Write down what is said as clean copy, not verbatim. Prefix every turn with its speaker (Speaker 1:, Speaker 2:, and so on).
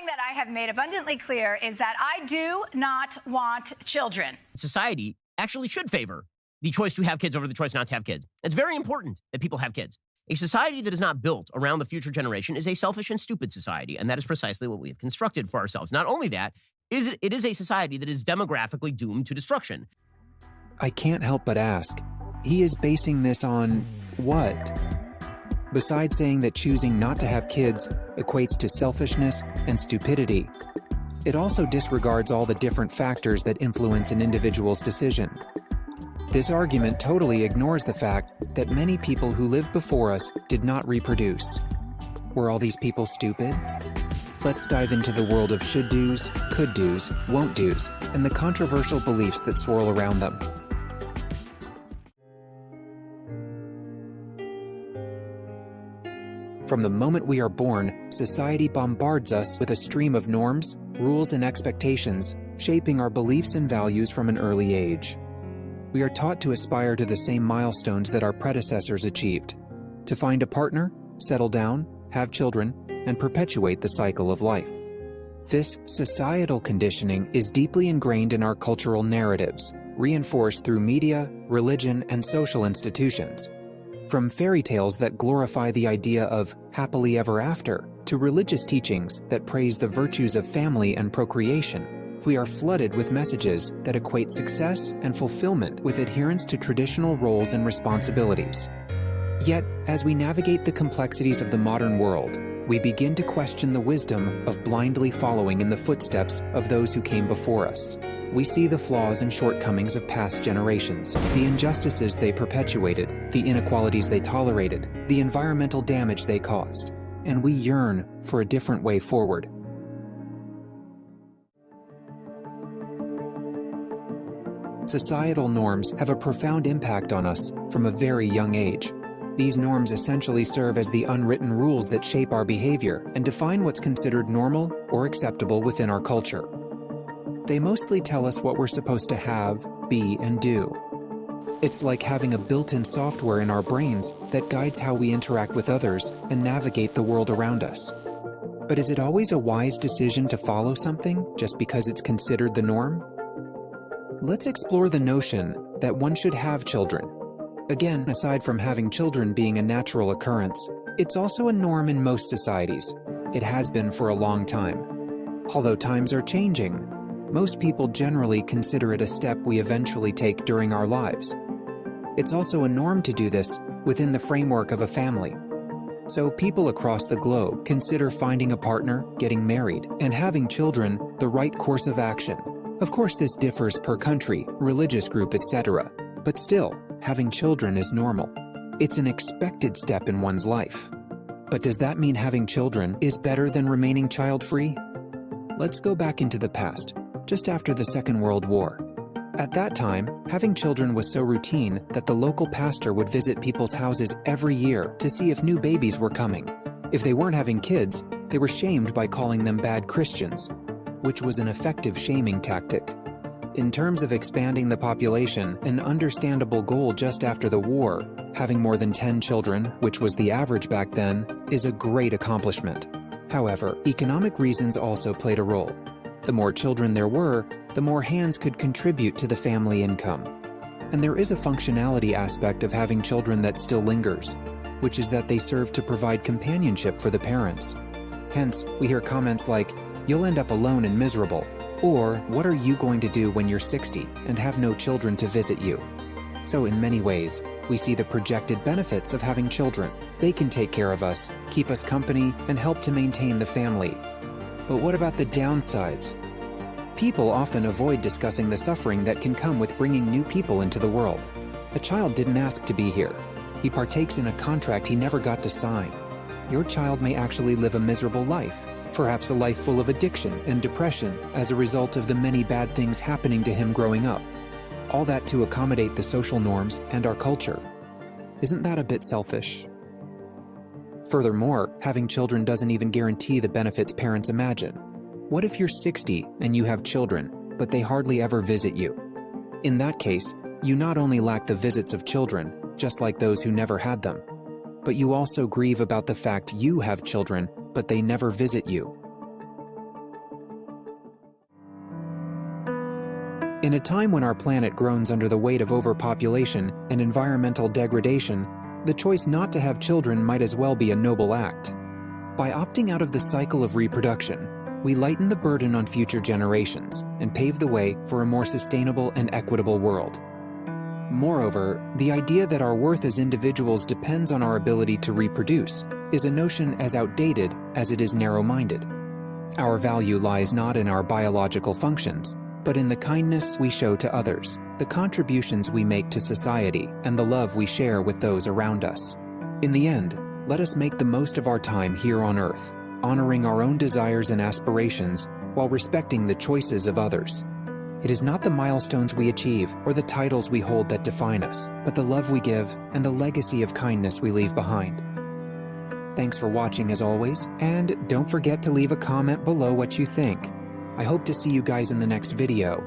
Speaker 1: thing that I have made abundantly clear is that I do not want children.
Speaker 2: Society actually should favor the choice to have kids over the choice not to have kids. It's very important that people have kids. A society that is not built around the future generation is a selfish and stupid society, and that is precisely what we have constructed for ourselves. Not only that, it is a society that is demographically doomed to destruction.
Speaker 3: I can't help but ask, he is basing this on what? Besides saying that choosing not to have kids equates to selfishness and stupidity, it also disregards all the different factors that influence an individual's decision. This argument totally ignores the fact that many people who lived before us did not reproduce. Were all these people stupid? Let's dive into the world of should-dos, could-dos, won't-dos, and the controversial beliefs that swirl around them. From the moment we are born, society bombards us with a stream of norms, rules, and expectations, shaping our beliefs and values from an early age. We are taught to aspire to the same milestones that our predecessors achieved: to find a partner, settle down, have children, and perpetuate the cycle of life. This societal conditioning is deeply ingrained in our cultural narratives, reinforced through media, religion, and social institutions. From fairy tales that glorify the idea of happily ever after, to religious teachings that praise the virtues of family and procreation, we are flooded with messages that equate success and fulfillment with adherence to traditional roles and responsibilities. Yet, as we navigate the complexities of the modern world, we begin to question the wisdom of blindly following in the footsteps of those who came before us. We see the flaws and shortcomings of past generations, the injustices they perpetuated, the inequalities they tolerated, the environmental damage they caused, and we yearn for a different way forward. Societal norms have a profound impact on us from a very young age. These norms essentially serve as the unwritten rules that shape our behavior and define what's considered normal or acceptable within our culture. They mostly tell us what we're supposed to have, be, and do. It's like having a built-in software in our brains that guides how we interact with others and navigate the world around us. But is it always a wise decision to follow something just because it's considered the norm? Let's explore the notion that one should have children. Again, aside from having children being a natural occurrence, it's also a norm in most societies. It has been for a long time. Although times are changing, most people generally consider it a step we eventually take during our lives. It's also a norm to do this within the framework of a family. So people across the globe consider finding a partner, getting married, and having children the right course of action. Of course, this differs per country, religious group, etc. But still, having children is normal. It's an expected step in one's life. But does that mean having children is better than remaining child-free? Let's go back into the past, just after the Second World War. At that time, having children was so routine that the local pastor would visit people's houses every year to see if new babies were coming. If they weren't having kids, they were shamed by calling them bad Christians, which was an effective shaming tactic. In terms of expanding the population, an understandable goal just after the war, having more than 10 children, which was the average back then, is a great accomplishment. However, economic reasons also played a role. The more children there were, the more hands could contribute to the family income. And there is a functionality aspect of having children that still lingers, which is that they serve to provide companionship for the parents. Hence, we hear comments like, "You'll end up alone and miserable," or "What are you going to do when you're 60 and have no children to visit you?" So in many ways, we see the projected benefits of having children. They can take care of us, keep us company, and help to maintain the family. But what about the downsides? People often avoid discussing the suffering that can come with bringing new people into the world. A child didn't ask to be here. He partakes in a contract he never got to sign. Your child may actually live a miserable life, perhaps a life full of addiction and depression as a result of the many bad things happening to him growing up. All that to accommodate the social norms and our culture. Isn't that a bit selfish? Furthermore, having children doesn't even guarantee the benefits parents imagine. What if you're 60 and you have children, but they hardly ever visit you? In that case, you not only lack the visits of children, just like those who never had them, but you also grieve about the fact you have children, but they never visit you. In a time when our planet groans under the weight of overpopulation and environmental degradation, the choice not to have children might as well be a noble act. By opting out of the cycle of reproduction, we lighten the burden on future generations and pave the way for a more sustainable and equitable world. Moreover, the idea that our worth as individuals depends on our ability to reproduce is a notion as outdated as it is narrow-minded. Our value lies not in our biological functions, but in the kindness we show to others, the contributions we make to society, and the love we share with those around us. In the end, let us make the most of our time here on Earth, honoring our own desires and aspirations while respecting the choices of others. It is not the milestones we achieve or the titles we hold that define us, but the love we give and the legacy of kindness we leave behind. Thanks for watching as always, and don't forget to leave a comment below what you think. I hope to see you guys in the next video.